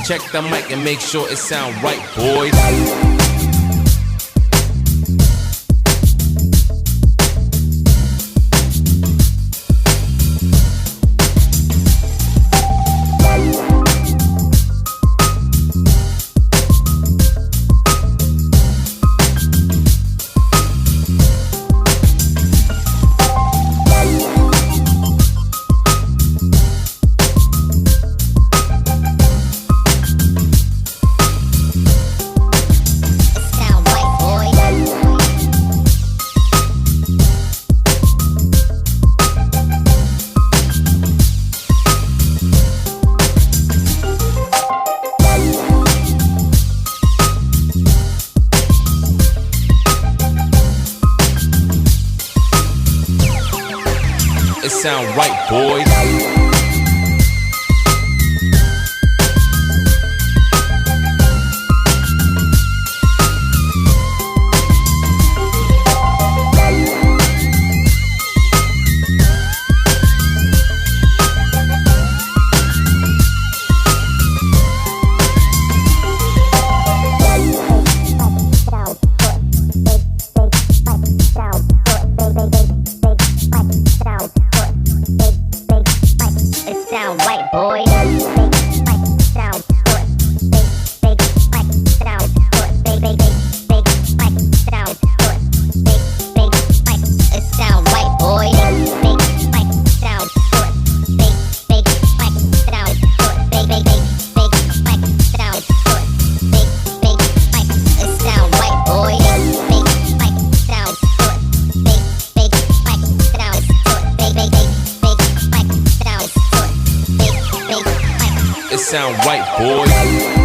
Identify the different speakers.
Speaker 1: Check the mic and make sure it sound right, boys. It sound right, boys.
Speaker 2: Sound right, boy. Sound good. Big sound good. Big sound good. Big it sound right, boy. Big sound good. Big sound good. Big sound good. Big it sound right, boy. Big sound good. Big sound good. Big sound good.
Speaker 1: It sound right, boys.